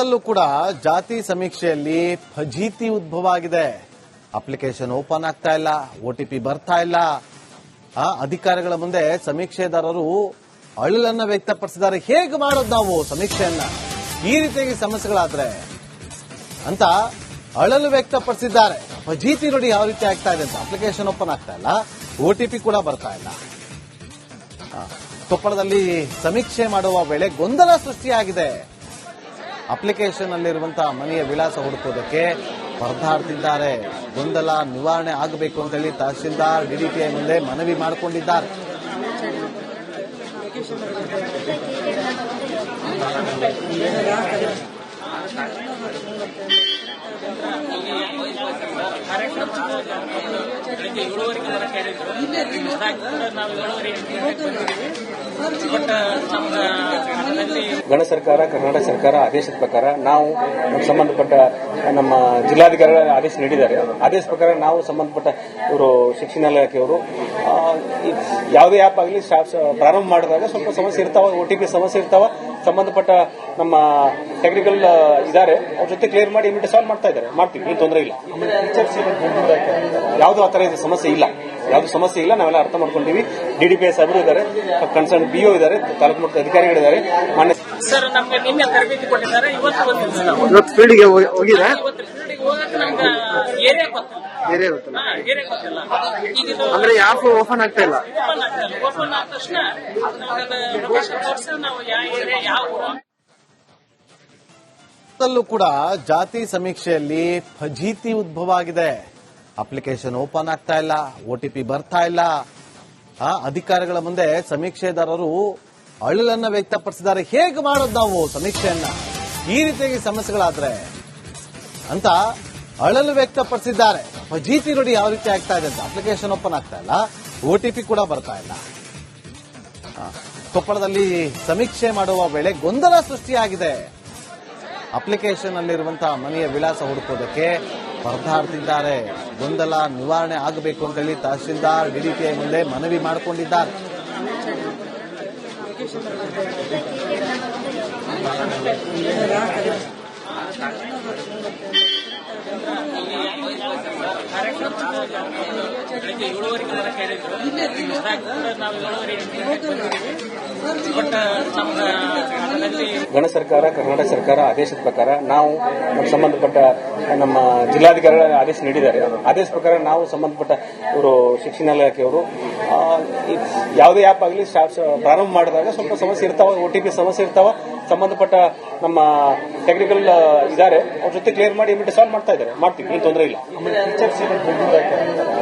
ಲ್ಲೂ ಕೂಡ ಜಾತಿ ಸಮೀಕ್ಷೆಯಲ್ಲಿ ಫಜೀತಿ ಉದ್ಭವ ಆಗಿದೆ. ಅಪ್ಲಿಕೇಶನ್ ಓಪನ್ ಆಗ್ತಾ ಇಲ್ಲ, OTP ಬರ್ತಾ ಇಲ್ಲ. ಅಧಿಕಾರಿಗಳ ಮುಂದೆ ಸಮೀಕ್ಷೆದಾರರು ಅಳಲನ್ನ ವ್ಯಕ್ತಪಡಿಸಿದ್ದಾರೆ. ಹೇಗೆ ಮಾಡೋದು ನಾವು ಸಮೀಕ್ಷೆಯನ್ನ, ಈ ರೀತಿಯಾಗಿ ಸಮಸ್ಯೆಗಳಾದ್ರೆ ಅಂತ ಅಳಲು ವ್ಯಕ್ತಪಡಿಸಿದ್ದಾರೆ. ಫಜೀತಿ ನೋಡಿ ಯಾವ ರೀತಿ ಆಗ್ತಾ ಇದೆ ಅಂತ. ಅಪ್ಲಿಕೇಶನ್ ಓಪನ್ ಆಗ್ತಾ ಇಲ್ಲ, OTP ಕೂಡ ಬರ್ತಾ ಇಲ್ಲ. ಕೊಪ್ಪಳದಲ್ಲಿ ಸಮೀಕ್ಷೆ ಮಾಡುವ ವೇಳೆ ಗೊಂದಲ ಸೃಷ್ಟಿಯಾಗಿದೆ. ಅಪ್ಲಿಕೇಶನ್ ಅಲ್ಲಿರುವಂತಹ ಮನೆಯ ವಿಳಾಸ ಹುಡುಕೋದಕ್ಕೆ ಪರದಾಡ್ತಿದ್ದಾರೆ. ಗೊಂದಲ ನಿವಾರಣೆ ಆಗಬೇಕು ಅಂತ ಹೇಳಿ ತಹಶೀಲ್ದಾರ್ DDPI ಮುಂದೆ ಮನವಿ ಮಾಡಿಕೊಂಡಿದ್ದಾರೆ. ಗಣ ಸರ್ಕಾರ, ಕರ್ನಾಟಕ ಸರ್ಕಾರ ಆದೇಶದ ಪ್ರಕಾರ ನಾವು ಸಂಬಂಧಪಟ್ಟ ನಮ್ಮ ಜಿಲ್ಲಾಧಿಕಾರಿಗಳ ಆದೇಶ ನೀಡಿದ್ದಾರೆ. ಆದೇಶ ಪ್ರಕಾರ ನಾವು ಸಂಬಂಧಪಟ್ಟ ಇವರು ಶಿಕ್ಷಣ ಇಲಾಖೆಯವರು ಯಾವುದೇ ಆ್ಯಪ್ ಆಗಲಿ ಪ್ರಾರಂಭ ಮಾಡಿದಾಗ ಸ್ವಲ್ಪ ಸಮಸ್ಯೆ ಇರ್ತಾವ, OTP ಸಮಸ್ಯೆ ಇರ್ತಾವ. ಸಂಬಂಧಪಟ್ಟ ನಮ್ಮ ಟೆಕ್ನಿಕಲ್ ಇದ್ದಾರೆ, ಅವ್ರ ಜೊತೆ ಕ್ಲಿಯರ್ ಮಾಡಿ ಇಮಿಡಿಯೇಟ್ ಸಾಲ್ವ್ ಮಾಡ್ತಾ ಇದ್ದಾರೆ. ಮಾಡ್ತೀವಿ, ಏನು ತೊಂದರೆ ಇಲ್ಲ. ಯಾವುದೂ ಆ ಥರ ಸಮಸ್ಯೆ ಇಲ್ಲ, ಯಾವುದು ಸಮಸ್ಯೆ ಇಲ್ಲ. ನಾವೆಲ್ಲ ಅರ್ಥ ಮಾಡ್ಕೊಂಡಿವಿ. DDPI ಸಾಹೇಬರು ಇದ್ದಾರೆ, ಕನ್ಸರ್ನ್ BO ಇದ್ದಾರೆ, ತಾಲೂಕು ಮಟ್ಟದ ಅಧಿಕಾರಿಗಳಿದ್ದಾರೆ. ಮಾನ್ಯ ಸರ್, ನಮಗೆ ನಿನ್ನೆ ತರಬೇತಿ ಕೊಟ್ಟಿದ್ದಾರೆ. ಇವತ್ತು ಫೀಲ್ಡ್ಗೆ ಹೋಗಿದ್ರೆ ಅಂದ್ರೆ ಯಾಕೆ ಓಪನ್ ಆಗ್ತಾ ಇಲ್ಲ? ಓಪನ್ ಆದ ತಕ್ಷಣ ನಾವು ಯಾವ ಏರಿಯಾ ಯಾವ ಲ್ಲೂ ಕೂಡ ಜಾತಿ ಸಮೀಕ್ಷೆಯಲ್ಲಿ ಫಜೀತಿ ಉದ್ಭವ ಆಗಿದೆ. ಅಪ್ಲಿಕೇಶನ್ ಓಪನ್ ಆಗ್ತಾ ಇಲ್ಲ, OTP ಬರ್ತಾ ಇಲ್ಲ. ಅಧಿಕಾರಿಗಳ ಮುಂದೆ ಸಮೀಕ್ಷೆದಾರರು ಅಳಲನ್ನ ವ್ಯಕ್ತಪಡಿಸಿದ್ದಾರೆ. ಹೇಗೆ ಮಾಡೋದು ನಾವು ಸಮೀಕ್ಷೆಯನ್ನ, ಈ ರೀತಿಯಾಗಿ ಸಮಸ್ಯೆಗಳಾದ್ರೆ ಅಂತ ಅಳಲು ವ್ಯಕ್ತಪಡಿಸಿದ್ದಾರೆ. ಫಜೀತಿ ನೋಡಿ ಯಾವ ರೀತಿ ಆಗ್ತಾ ಇದೆ ಅಂತ. ಅಪ್ಲಿಕೇಶನ್ ಓಪನ್ ಆಗ್ತಾ ಇಲ್ಲ, OTP ಕೂಡ ಬರ್ತಾ ಇಲ್ಲ. ಕೊಪ್ಪಳದಲ್ಲಿ ಸಮೀಕ್ಷೆ ಮಾಡುವ ವೇಳೆ ಗೊಂದಲ ಸೃಷ್ಟಿಯಾಗಿದೆ. ಅಪ್ಲಿಕೇಶನ್ ಅಲ್ಲಿರುವಂತಹ ಮನೆಯ ವಿಳಾಸ ಹುಡುಕೋದಕ್ಕೆ ಪರದಾಡ್ತಿದ್ದಾರೆ. ಗೊಂದಲ ನಿವಾರಣೆ ಆಗಬೇಕು ಅಂತ ಹೇಳಿ ತಹಶೀಲ್ದಾರ್ DDPI ಮುಂದೆ ಮನವಿ ಮಾಡಿಕೊಂಡಿದ್ದಾರೆ. ಗಣ ಸರ್ಕಾರ, ಕರ್ನಾಟಕ ಸರ್ಕಾರ ಆದೇಶದ ಪ್ರಕಾರ ನಾವು ಸಂಬಂಧಪಟ್ಟ ನಮ್ಮ ಜಿಲ್ಲಾಧಿಕಾರಿಗಳ ಆದೇಶ ನೀಡಿದ್ದಾರೆ. ಆದೇಶ ಪ್ರಕಾರ ನಾವು ಸಂಬಂಧಪಟ್ಟ ಇವರು ಶಿಕ್ಷಣ ಇಲಾಖೆಯವರು ಯಾವುದೇ ಆ್ಯಪ್ ಆಗಲಿ ಪ್ರಾರಂಭ ಮಾಡಿದಾಗ ಸ್ವಲ್ಪ ಸಮಸ್ಯೆ ಇರ್ತಾವ, OTP ಸಮಸ್ಯೆ ಇರ್ತಾವ. ಸಂಬಂಧಪಟ್ಟ ನಮ್ಮ ಟೆಕ್ನಿಕಲ್ ಇದ್ದಾರೆ, ಅವ್ರ ಜೊತೆ ಕ್ಲಿಯರ್ ಮಾಡಿ ಇಮಿಡಿಯೇಟ್ ಸಾಲ್ವ್ ಮಾಡ್ತಾ ಇದ್ದಾರೆ. ಮಾಡ್ತೀವಿ, ಏನು ತೊಂದರೆ ಇಲ್ಲ.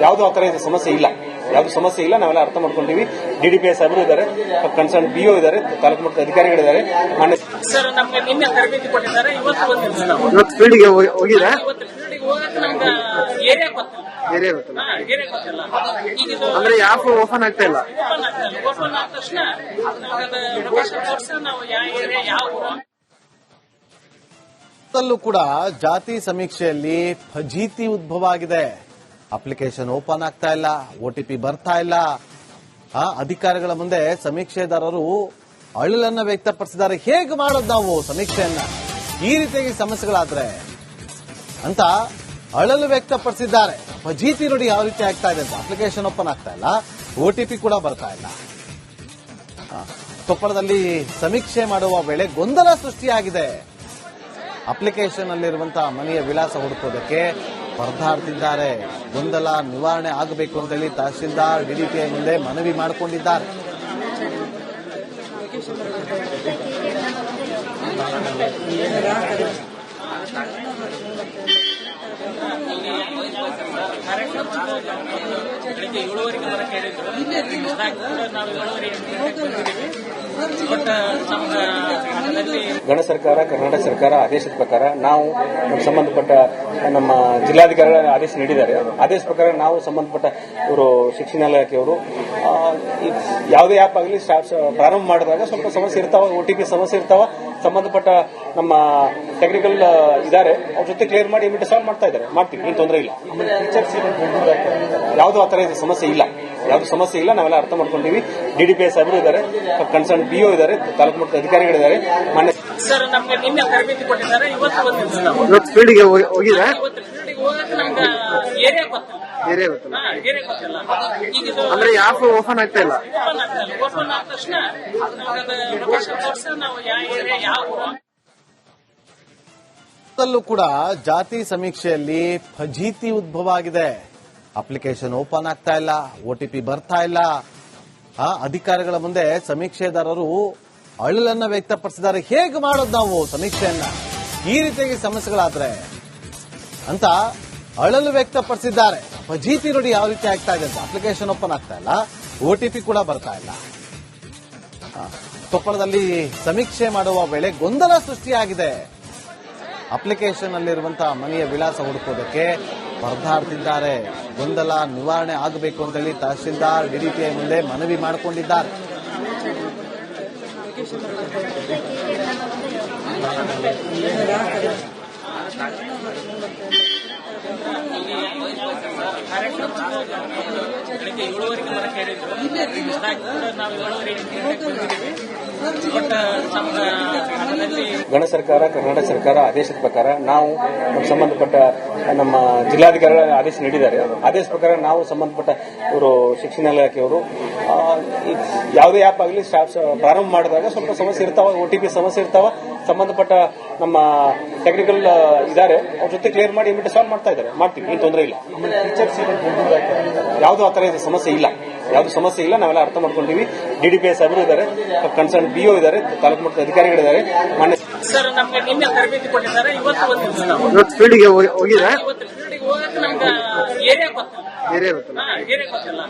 ಯಾವುದೂ ಆ ಥರ ಸಮಸ್ಯೆ ಇಲ್ಲ, ಯಾವುದು ಸಮಸ್ಯೆ ಇಲ್ಲ. ನಾವೆಲ್ಲ ಅರ್ಥ ಮಾಡ್ಕೊಂಡಿವಿ. DDPI ಸಾಹೇಬರು ಇದ್ದಾರೆ, ಕನ್ಸರ್ನ್ BO ಇದ್ದಾರೆ, ತಾಲೂಕು ಮಟ್ಟದ ಅಧಿಕಾರಿಗಳಿದ್ದಾರೆ. ಮಾನ್ಯ ಸರ್, ನಮಗೆ ನಿನ್ನೆ ತರಬೇತಿ ಕೊಟ್ಟಿದ್ದಾರೆ. ಇವತ್ತು ಫೀಲ್ಡ್ಗೆ ಹೋಗಿದ್ರೆ ಏರಿಯಾ ಗೊತ್ತಿಲ್ಲ ಅಂದ್ರೆ ಯಾಕೆ ಓಪನ್ ಆಗ್ತಾ ಇಲ್ಲ? ಓಪನ್ ಆದ ತಕ್ಷಣ ನಾವು ಯಾವ ಏರಿಯಾ ಯಾವ ಲ್ಲೂ ಕೂಡ ಜಾತಿ ಸಮೀಕ್ಷೆಯಲ್ಲಿ ಫಜೀತಿ ಉದ್ಭವ ಆಗಿದೆ. ಅಪ್ಲಿಕೇಶನ್ ಓಪನ್ ಆಗ್ತಾ ಇಲ್ಲ, OTP ಬರ್ತಾ ಇಲ್ಲ. ಅಧಿಕಾರಿಗಳ ಮುಂದೆ ಸಮೀಕ್ಷೆದಾರರು ಅಳಲನ್ನ ವ್ಯಕ್ತಪಡಿಸಿದ್ದಾರೆ. ಹೇಗೆ ಮಾಡೋದು ನಾವು ಸಮೀಕ್ಷೆಯನ್ನ, ಈ ರೀತಿಯಾಗಿ ಸಮಸ್ಯೆಗಳಾದ್ರೆ ಅಂತ ಅಳಲು ವ್ಯಕ್ತಪಡಿಸಿದ್ದಾರೆ. ಫಜೀತಿ ನೋಡಿ ಯಾವ ರೀತಿ ಆಗ್ತಾ ಇದೆ ಅಂತ. ಅಪ್ಲಿಕೇಶನ್ ಓಪನ್ ಆಗ್ತಾ ಇಲ್ಲ, OTP ಕೂಡ ಬರ್ತಾ ಇಲ್ಲ. ಕೊಪ್ಪಳದಲ್ಲಿ ಸಮೀಕ್ಷೆ ಮಾಡುವ ವೇಳೆ ಗೊಂದಲ ಸೃಷ್ಟಿಯಾಗಿದೆ. ಅಪ್ಲಿಕೇಶನ್ ಅಲ್ಲಿರುವಂತಹ ಮನೆಯ ವಿಳಾಸ ಹುಡುಕೋದಕ್ಕೆ ಪರದಾಡ್ತಿದ್ದಾರೆ. ಗೊಂದಲ ನಿವಾರಣೆ ಆಗಬೇಕು ಅಂತ ಹೇಳಿ ತಹಶೀಲ್ದಾರ್ DDPI ಮುಂದೆ ಮನವಿ ಮಾಡಿಕೊಂಡಿದ್ದಾರೆ. ಗಣ ಸರ್ಕಾರ, ಕರ್ನಾಟಕ ಸರ್ಕಾರ ಆದೇಶದ ಪ್ರಕಾರ ನಾವು ಸಂಬಂಧಪಟ್ಟ ನಮ್ಮ ಜಿಲ್ಲಾಧಿಕಾರಿಗಳ ಆದೇಶ ನೀಡಿದ್ದಾರೆ. ಆದೇಶ ಪ್ರಕಾರ ನಾವು ಸಂಬಂಧಪಟ್ಟ ಇವರು ಶಿಕ್ಷಣ ಇಲಾಖೆಯವರು ಯಾವುದೇ ಆ್ಯಪ್ ಆಗಲಿ ಪ್ರಾರಂಭ ಮಾಡಿದಾಗ ಸ್ವಲ್ಪ ಸಮಸ್ಯೆ ಇರ್ತಾವ, OTP ಸಮಸ್ಯೆ ಇರ್ತಾವ. ಸಂಬಂಧಪಟ್ಟ ನಮ್ಮ ಟೆಕ್ನಿಕಲ್ ಇದ್ದಾರೆ, ಅವ್ರ ಜೊತೆ ಕ್ಲಿಯರ್ ಮಾಡಿ ಇಮಿಡಿಯೇಟ್ ಸಾಲ್ವ್ ಮಾಡ್ತಾ ಇದ್ದಾರೆ. ಮಾಡ್ತೀವಿ, ಏನು ತೊಂದರೆ ಇಲ್ಲ. ಯಾವುದೂ ಆ ಥರ ಸಮಸ್ಯೆ ಇಲ್ಲ, ಯಾವ್ದು ಸಮಸ್ಯೆ ಇಲ್ಲ, ನಾವೆಲ್ಲ ಅರ್ಥ ಮಾಡ್ಕೊಂಡಿವಿ. DDPS ಸಾಹೇಬರು ಇದ್ದಾರೆ, ಕನ್ಸರ್ನ್ BO ಇದ್ದಾರೆ, ತಾಲೂಕು ಮಟ್ಟದ ಅಧಿಕಾರಿಗಳಿದ್ದಾರೆ. ಮಾನ್ಯ ಸರ್ ನಮ್ಗೆ ನಿನ್ನೆ ತರಬೇತಿ ಕೊಟ್ಟಿದ್ದಾರೆ, ಇವತ್ತು ಬಂದಿದ್ದೀವಿ ನಾವು. ಇವತ್ತು ಫೀಲ್ಡ್ಗೆ ಹೋಗಿದ್ರೆ ಇವತ್ತು ಫೀಲ್ಡಿಗೆ ಹೋಗಕ್ಕೆ ನಮ್ಗೆ ಏರಿಯಾ ಗೊತ್ತಿಲ್ಲ. ಏರಿಯಾ ಗೊತ್ತಿಲ್ಲ. ಏರಿಯಾ ಗೊತ್ತಿಲ್ಲ. ಈಗ ಇದು ಅಂದ್ರೆ ಆಪ್ ಓಪನ್ ಆಗ್ತಾ ಇಲ್ಲ. ಓಪನ್ ಆಗ್ತಲ್ಲ. ಓಪನ್ ಆದ ತಕ್ಷಣ ನಮ್ಗೆ ಲೊಕೇಶನ್ ತೋರಿಸಿ ನಾವು ಯಾವ ಏರಿಯಾ ಯಾವ ಊರು ಲ್ಲೂ ಕೂಡ ಜಾತಿ ಸಮೀಕ್ಷೆಯಲ್ಲಿ ಫಜೀತಿ ಉದ್ಭವ ಆಗಿದೆ. ಅಪ್ಲಿಕೇಶನ್ ಓಪನ್ ಆಗ್ತಾ ಇಲ್ಲ, OTP ಬರ್ತಾ ಇಲ್ಲ. ಅಧಿಕಾರಿಗಳ ಮುಂದೆ ಸಮೀಕ್ಷೆದಾರರು ಅಳಲನ್ನ ವ್ಯಕ್ತಪಡಿಸಿದ್ದಾರೆ. ಹೇಗೆ ಮಾಡೋದು ನಾವು ಸಮೀಕ್ಷೆಯನ್ನ ಈ ರೀತಿಯಾಗಿ ಸಮಸ್ಯೆಗಳಾದ್ರೆ ಅಂತ ಅಳಲು ವ್ಯಕ್ತಪಡಿಸಿದ್ದಾರೆ. ಫಜೀತಿ ನೋಡಿ ಯಾವ ರೀತಿ ಆಗ್ತಾ ಇದೆ ಅಂತ. ಅಪ್ಲಿಕೇಶನ್ ಓಪನ್ ಆಗ್ತಾ ಇಲ್ಲ, OTP ಕೂಡ ಬರ್ತಾ ಇಲ್ಲ. ಕೊಪ್ಪಳದಲ್ಲಿ ಸಮೀಕ್ಷೆ ಮಾಡುವ ವೇಳೆ ಗೊಂದಲ ಸೃಷ್ಟಿಯಾಗಿದೆ. ಅಪ್ಲಿಕೇಶನ್ ಅಲ್ಲಿರುವಂತಹ ಮನೆಯ ವಿಳಾಸ ಹುಡುಕೋದಕ್ಕೆ ಪರದಾಡ್ತಿದ್ದಾರೆ. ಗೊಂದಲ ನಿವಾರಣೆ ಆಗಬೇಕು ಅಂತೇಳಿ ತಹಶೀಲ್ದಾರ್ DDPI ಮುಂದೆ ಮನವಿ ಮಾಡಿಕೊಂಡಿದ್ದಾರೆ. ಬೆಳಿಗ್ಗೆ 7:30 ಬರಕ್ಕೆ ಹೇಳಿದ್ರು. ನಾವು 7:30 ಬಟ್ ಗಣ ಸರ್ಕಾರ, ಕರ್ನಾಟಕ ಸರ್ಕಾರ ಆದೇಶದ ಪ್ರಕಾರ ನಾವು ಸಂಬಂಧಪಟ್ಟ ನಮ್ಮ ಜಿಲ್ಲಾಧಿಕಾರಿಗಳ ಆದೇಶ ನೀಡಿದ್ದಾರೆ. ಆದೇಶ ಪ್ರಕಾರ ನಾವು ಸಂಬಂಧಪಟ್ಟ ಇವರು ಶಿಕ್ಷಣ ಇಲಾಖೆಯವರು ಯಾವುದೇ ಆ್ಯಪ್ ಆಗಲಿ ಪ್ರಾರಂಭ ಮಾಡಿದಾಗ ಸ್ವಲ್ಪ ಸಮಸ್ಯೆ ಇರ್ತಾವ, OTP ಸಮಸ್ಯೆ ಇರ್ತಾವ. ಸಂಬಂಧಪಟ್ಟ ನಮ್ಮ ಟೆಕ್ನಿಕಲ್ ಇದ್ದಾರೆ, ಅವ್ರ ಜೊತೆ ಕ್ಲಿಯರ್ ಮಾಡಿ ಇಮಿಡಿಯೇಟ್ ಸಾಲ್ವ್ ಮಾಡ್ತಾ ಇದ್ದಾರೆ. ಮಾಡ್ತೀವಿ, ಏನು ತೊಂದರೆ ಇಲ್ಲ. ಯಾವುದೂ ಆ ಥರ ಸಮಸ್ಯೆ ಇಲ್ಲ, ಯಾವ್ದು ಸಮಸ್ಯೆ ಇಲ್ಲ, ನಾವೆಲ್ಲ ಅರ್ಥ ಮಾಡ್ಕೊಂಡಿವಿ. DDPS ಸಾಹೇಬರು ಇದ್ದಾರೆ, ಕನ್ಸರ್ನ್ BO ಇದ್ದಾರೆ, ತಾಲೂಕು ಮಟ್ಟದ ಅಧಿಕಾರಿಗಳಿದ್ದಾರೆ. ಮಾನ್ಯ ಸರ್ ನಮ್ಗೆ ನಿನ್ನೆ ತರಬೇತಿ ಕೊಟ್ಟಿದ್ದಾರೆ, ಇವತ್ತು ಬಂದಿದ್ದೀವಿ ನಾವು. ಇವತ್ತು ಫೀಲ್ಡ್ಗೆ ಹೋಗಿದ್ರೆ ಇವತ್ತು ಫೀಲ್ಡಿಗೆ ಹೋಗಕ್ಕೆ ನಮ್ಗೆ ಏರಿಯಾ ಗೊತ್ತಿಲ್ಲ. ಏರಿಯಾ ಗೊತ್ತಿಲ್ಲ. ಏರಿಯಾ ಗೊತ್ತಿಲ್ಲ.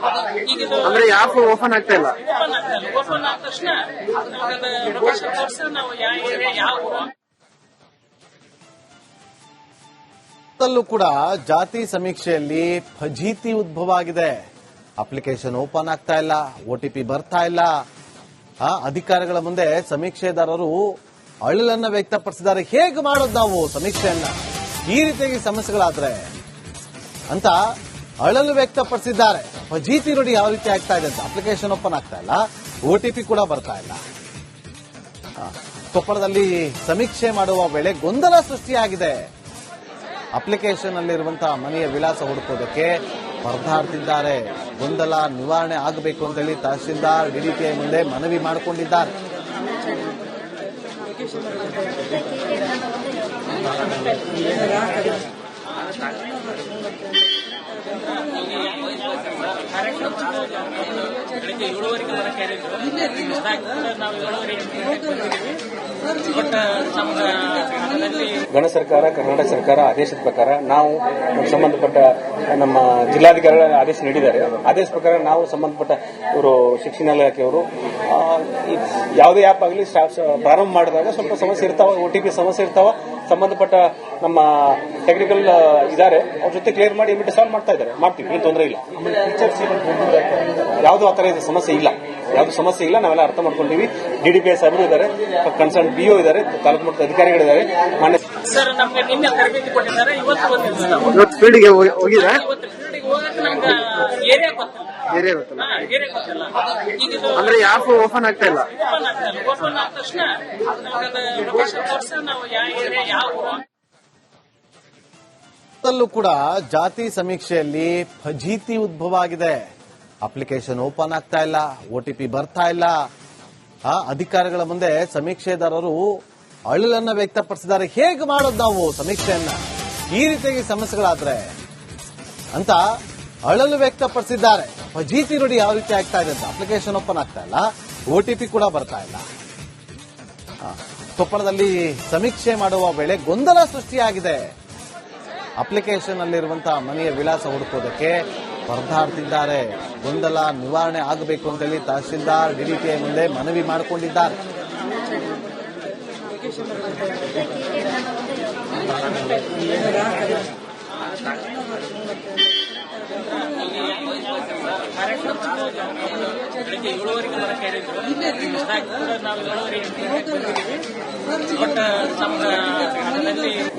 ಈಗ ಇದು ಅಂದ್ರೆ ಆಪ್ ಓಪನ್ ಆಗ್ತಾ ಇಲ್ಲ. ಓಪನ್ ಆಗ್ತಲ್ಲ. ಓಪನ್ ಆದ ತಕ್ಷಣ ನಮ್ಗೆ ಲೊಕೇಶನ್ ತೋರಿಸಿ ನಾವು ಯಾವ ಏರಿಯಾ ಯಾವ ಊರು ಲ್ಲೂ ಕೂಡ ಜಾತಿ ಸಮೀಕ್ಷೆಯಲ್ಲಿ ಫಜೀತಿ ಉದ್ಭವ ಆಗಿದೆ. ಅಪ್ಲಿಕೇಶನ್ ಓಪನ್ ಆಗ್ತಾ ಇಲ್ಲ, OTP ಬರ್ತಾ ಇಲ್ಲ. ಅಧಿಕಾರಿಗಳ ಮುಂದೆ ಸಮೀಕ್ಷೆದಾರರು ಅಳಲನ್ನ ವ್ಯಕ್ತಪಡಿಸಿದ್ದಾರೆ. ಹೇಗೆ ಮಾಡೋದು ನಾವು ಸಮೀಕ್ಷೆಯನ್ನ ಈ ರೀತಿಯಾಗಿ ಸಮಸ್ಯೆಗಳಾದ್ರೆ ಅಂತ ಅಳಲು ವ್ಯಕ್ತಪಡಿಸಿದ್ದಾರೆ. ಫಜೀತಿ ನೋಡಿ ಯಾವ ರೀತಿ ಆಗ್ತಾ ಇದೆ ಅಂತ. ಅಪ್ಲಿಕೇಶನ್ ಓಪನ್ ಆಗ್ತಾ ಇಲ್ಲ, OTP ಕೂಡ ಬರ್ತಾ ಇಲ್ಲ. ಕೊಪ್ಪಳದಲ್ಲಿ ಸಮೀಕ್ಷೆ ಮಾಡುವ ವೇಳೆ ಗೊಂದಲ ಸೃಷ್ಟಿಯಾಗಿದೆ. ಅಪ್ಲಿಕೇಶನ್ ಅಲ್ಲಿರುವಂತಹ ಮನೆಯ ವಿಳಾಸ ಹುಡುಕೋದಕ್ಕೆ ಪರದಾಡ್ತಿದ್ದಾರೆ. ಗೊಂದಲ ನಿವಾರಣೆ ಆಗಬೇಕು ಅಂತೇಳಿ ತಹಶೀಲ್ದಾರ್ DDPI ಮುಂದೆ ಮನವಿ ಮಾಡಿಕೊಂಡಿದ್ದಾರೆ. ಬೆಳಿಗ್ಗೆ 7:30 ಬರಕ್ಕೆ ಹೇಳಿದ್ರು. ನಾವು 7:30 ಬಟ್ ಗಣ ಸರ್ಕಾರ, ಕರ್ನಾಟಕ ಸರ್ಕಾರ ಆದೇಶದ ಪ್ರಕಾರ ನಾವು ಸಂಬಂಧಪಟ್ಟ ನಮ್ಮ ಜಿಲ್ಲಾಧಿಕಾರಿಗಳ ಆದೇಶ ನೀಡಿದ್ದಾರೆ. ಆದೇಶ ಪ್ರಕಾರ ನಾವು ಸಂಬಂಧಪಟ್ಟ ಇವರು ಶಿಕ್ಷಣ ಇಲಾಖೆಯವರು ಯಾವುದೇ ಆ್ಯಪ್ ಆಗಲಿ ಪ್ರಾರಂಭ ಮಾಡಿದಾಗ ಸ್ವಲ್ಪ ಸಮಸ್ಯೆ ಇರ್ತಾವ, OTP ಸಮಸ್ಯೆ ಇರ್ತಾವ. ಸಂಬಂಧಪಟ್ಟ ನಮ್ಮ ಟೆಕ್ನಿಕಲ್ ಇದ್ದಾರೆ, ಅವ್ರ ಜೊತೆ ಕ್ಲಿಯರ್ ಮಾಡಿ ಇಮಿಡಿಯೇಟ್ ಸಾಲ್ವ್ ಮಾಡ್ತಾ ಇದ್ದಾರೆ. ಮಾಡ್ತೀವಿ, ಏನು ತೊಂದರೆ ಇಲ್ಲ. ಯಾವುದೂ ಆ ಥರ ಸಮಸ್ಯೆ ಇಲ್ಲ, ಯಾವ್ದು ಸಮಸ್ಯೆ ಇಲ್ಲ, ನಾವೆಲ್ಲ ಅರ್ಥ ಮಾಡ್ಕೊಂಡಿವಿ. DDPS ಸಾಹೇಬರು ಇದ್ದಾರೆ, ಕನ್ಸರ್ನ್ BO ಇದ್ದಾರೆ, ತಾಲೂಕು ಮಟ್ಟದ ಅಧಿಕಾರಿಗಳಿದ್ದಾರೆ. ಮಾನ್ಯ ಸರ್ ನಮ್ಗೆ ನಿನ್ನೆ ತರಬೇತಿ ಕೊಟ್ಟಿದ್ದಾರೆ, ಇವತ್ತು ಬಂದಿದ್ದೀವಿ ನಾವು. ಇವತ್ತು ಫೀಲ್ಡ್ಗೆ ಹೋಗಿದ್ರೆ ಇವತ್ತು ಫೀಲ್ಡಿಗೆ ಹೋಗಕ್ಕೆ ನಮ್ಗೆ ಏರಿಯಾ ಗೊತ್ತಿಲ್ಲ. ಏರಿಯಾ ಗೊತ್ತಿಲ್ಲ. ಏರಿಯಾ ಗೊತ್ತಿಲ್ಲ. ಈಗ ಇದು ಅಂದ್ರೆ ಆಪ್ ಓಪನ್ ಆಗ್ತಾ ಇಲ್ಲ. ಓಪನ್ ಆಗ್ತಲ್ಲ. ಓಪನ್ ಆದ ತಕ್ಷಣ ನಮ್ಗೆ ಲೊಕೇಶನ್ ತೋರಿಸಿ ನಾವು ಯಾವ ಏರಿಯಾ ಯಾವ ಊರು ಲ್ಲೂ ಕೂಡ ಜಾತಿ ಸಮೀಕ್ಷೆಯಲ್ಲಿ ಫಜೀತಿ ಉದ್ಭವ ಆಗಿದೆ. ಅಪ್ಲಿಕೇಶನ್ ಓಪನ್ ಆಗ್ತಾ ಇಲ್ಲ, OTP ಬರ್ತಾ ಇಲ್ಲ. ಅಧಿಕಾರಿಗಳ ಮುಂದೆ ಸಮೀಕ್ಷೆದಾರರು ಅಳಲನ್ನ ವ್ಯಕ್ತಪಡಿಸಿದ್ದಾರೆ. ಹೇಗೆ ಮಾಡೋದು ನಾವು ಸಮೀಕ್ಷೆಯನ್ನ ಈ ರೀತಿಯಾಗಿ ಸಮಸ್ಯೆಗಳಾದ್ರೆ ಅಂತ ಅಳಲು ವ್ಯಕ್ತಪಡಿಸಿದ್ದಾರೆ. ಫಜೀತಿ ನೋಡಿ ಯಾವ ರೀತಿ ಆಗ್ತಾ ಇದೆ ಅಂತ. ಅಪ್ಲಿಕೇಶನ್ ಓಪನ್ ಆಗ್ತಾ ಇಲ್ಲ, OTP ಕೂಡ ಬರ್ತಾ ಇಲ್ಲ. ಕೊಪ್ಪಳದಲ್ಲಿ ಸಮೀಕ್ಷೆ ಮಾಡುವ ವೇಳೆ ಗೊಂದಲ ಸೃಷ್ಟಿಯಾಗಿದೆ. ಅಪ್ಲಿಕೇಶನ್ ಅಲ್ಲಿರುವಂತಹ ಮನೆಯ ವಿಳಾಸ ಹುಡುಕೋದಕ್ಕೆ ಪರದಾಡ್ತಿದ್ದಾರೆ. ಗೊಂದಲ ನಿವಾರಣೆ ಆಗಬೇಕು ಅಂತೇಳಿ ತಹಶೀಲ್ದಾರ್ DDPI ಮುಂದೆ ಮನವಿ ಮಾಡಿಕೊಂಡಿದ್ದಾರೆ. ಬೆಳಿಗ್ಗೆ 7:30 ಬರಕ್ಕೆ ಹೇಳಿದ್ರು. ನಾವು 7:30 ಬಟ್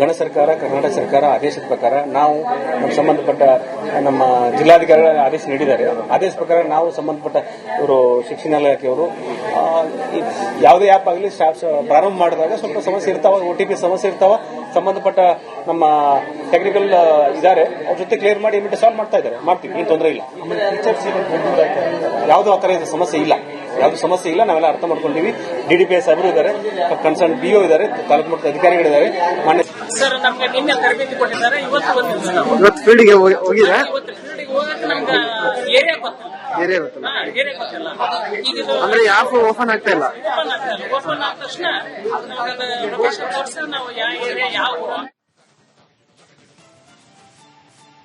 ಗಣ ಸರ್ಕಾರ ಕರ್ನಾಟಕ ಸರ್ಕಾರ ಆದೇಶದ ಪ್ರಕಾರ ನಾವು ನಮ್ಗೆ ಸಂಬಂಧಪಟ್ಟ ನಮ್ಮ ಜಿಲ್ಲಾಧಿಕಾರಿಗಳ ಆದೇಶ ನೀಡಿದ್ದಾರೆ. ಆದೇಶ ಪ್ರಕಾರ ನಾವು ಸಂಬಂಧಪಟ್ಟ ಇವರು ಶಿಕ್ಷಣ ಇಲಾಖೆಯವರು ಯಾವುದೇ ಆ್ಯಪ್ ಆಗಲಿ ಪ್ರಾರಂಭ ಮಾಡಿದಾಗ ಸ್ವಲ್ಪ ಸಮಸ್ಯೆ ಇರ್ತಾವ, OTP ಸಮಸ್ಯೆ ಇರ್ತಾವ. ಸಂಬಂಧಪಟ್ಟ ನಮ್ಮ ಟೆಕ್ನಿಕಲ್ ಇದ್ದಾರೆ, ಅವ್ರ ಜೊತೆ ಕ್ಲಿಯರ್ ಮಾಡಿ ಇಮಿಡಿಯೇಟ್ ಸಾಲ್ವ್ ಮಾಡ್ತಾ ಇದ್ದಾರೆ. ಮಾಡ್ತೀವಿ, ಏನು ತೊಂದರೆ ಇಲ್ಲ. ಯಾವುದೋ ಆ ಥರ ಸಮಸ್ಯೆ ಇಲ್ಲ, ಯಾವುದು ಸಮಸ್ಯೆ ಇಲ್ಲ. ನಾವೆಲ್ಲ ಅರ್ಥ ಮಾಡ್ಕೊಂಡಿವಿ. DDPS ಅವರು ಇದ್ದಾರೆ, ಕನ್ಸರ್ನ್ BO ಇದ್ದಾರೆ, ತಾಲೂಕು ಮಟ್ಟದ ಅಧಿಕಾರಿಗಳಿದ್ದಾರೆ. ಮಾನ್ಯ ಸರ್ ನಮ್ಗೆ ನಿನ್ನೆ ತರಬೇತಿ ಕೊಟ್ಟಿದ್ದಾರೆ. ಇವತ್ತು ಬಂದಿದ್ದೀವಿ. ಇವತ್ತು ಫೀಲ್ಡ್ಗೆ ಹೋಗಿದ್ರೆ ಇವತ್ತು ಫೀಲ್ಡಿಗೆ ಹೋಗಕ್ಕೆ ನಮ್ಗೆ ಏರಿಯಾ ಗೊತ್ತಿಲ್ಲ. ಏರಿಯಾ ಗೊತ್ತಿಲ್ಲ ಏರಿಯಾ ಗೊತ್ತಿಲ್ಲ. ಈಗ ಇದು ಅಂದ್ರೆ ಆ್ಯಪ್ ಓಪನ್ ಆಗ್ತಾ ಇಲ್ಲ. ಓಪನ್ ಆಗ್ತಾ ಇಲ್ಲ. ಓಪನ್ ಆದ ತಕ್ಷಣ ಲೊಕೇಶನ್ ತೋರಿಸಿ ನಾವು ಯಾವ ಏರಿಯಾ ಯಾವ